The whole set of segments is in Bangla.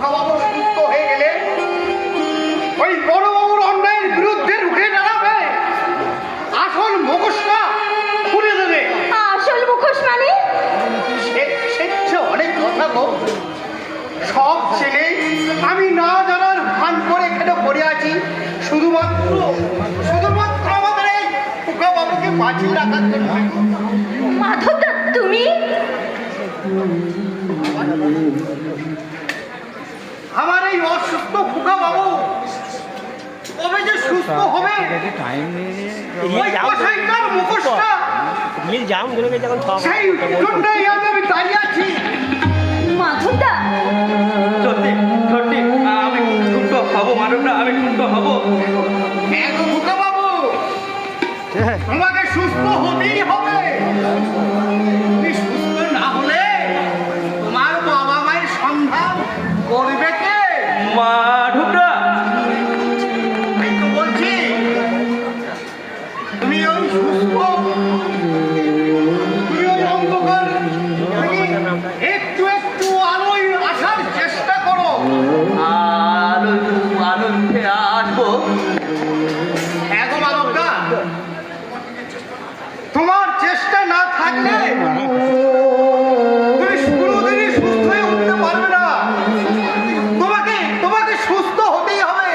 খোকাবাবু সুস্থ হয়ে গেলে ওই বড়বাবুর অন্যায়ের বিরুদ্ধে রুখে দাঁড়াবে, আসল মুখোশটা খুলে দেবে। আসল মুখোশ মানে? সে অনেক কথা গো। সব ছেলে আমি না জানার ভান করে এখানে পড়ে আছি শুধুমাত্র আমাদের এই খোকাবাবুকে বাঁচিয়ে রাখার জন্য। মাধবদা, তুমি? আমার এই অসুস্থ খোকাবাবু কবে যে সুস্থ হবে, ওই কসাইটার মুখোশটা সেই জন্যই আমি দাঁড়িয়ে আছি। মাধবদা, সত্যি সত্যি আমি সুস্থ হব, মানবরা আমি সুস্থ হব। হ্যাঁ গো খোকাবাবু, তোমাকে সুস্থ হতেই হবে। তুমি সুস্থ না হলে তোমার বাবা মায়ের সন্ধান করবে কে? মাধবরা, আমি তো বলছি তুমি ওই সুস্থ, তুমি ওই অন্ধকার একটু একটু আলোয় আসার চেষ্টা করো। আনন্দে আসবো। হ্যাঁ গো মাধবদা, তোমার চেষ্টা না থাকলে তুমি কোনোদিনই সুস্থ হয়ে উঠতে পারবে না। তোমাকে সুস্থ হতেই হবে,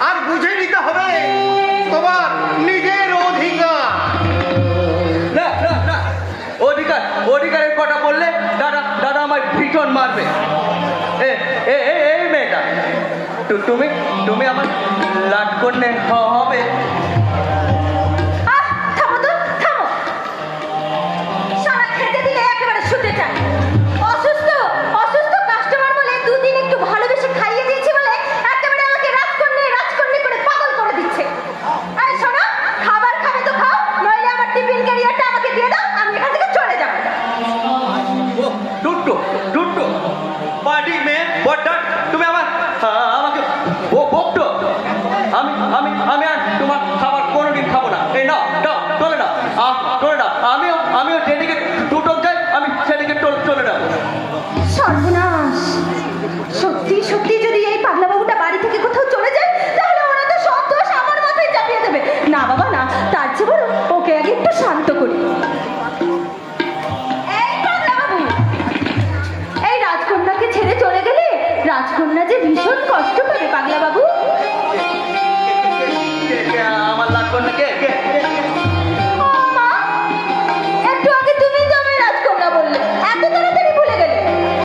আর বুঝে নিতে হবে তোমার নিজের অধিকার। না না না, অধিকারের কথা বললে দাদা আমার ভীষণ মারবে। এই মেয়েটা, তুমি আমার লাট করলে হবে। থামো তো, থামো। সারা খেতে দিলে একেবারে শুতে চায়। অসুস্থ কাস্টমার বলে দুদিন একটু ভালোবেসে খাইয়ে দিয়েছি বলে একেবারে আমাকে রাজকন্যা করে পাগল করে দিচ্ছে। আরে শোনো, খাবার খাবে তো খাও, নইলে আমার টিফিন ক্যারিয়ারটা আমাকে দিয়ে দাও, আমি এখান থেকে চলে যাব। টুট্টু পার্টি মেয়ে বড়টা, তুমি আমাকে বকতো। আমি আর তোমার খাবার কোনোদিন খাবো না। এই না চলে না। আমিও যেদিকে টুটক যাই আমি সেদিকে চলে যাবো।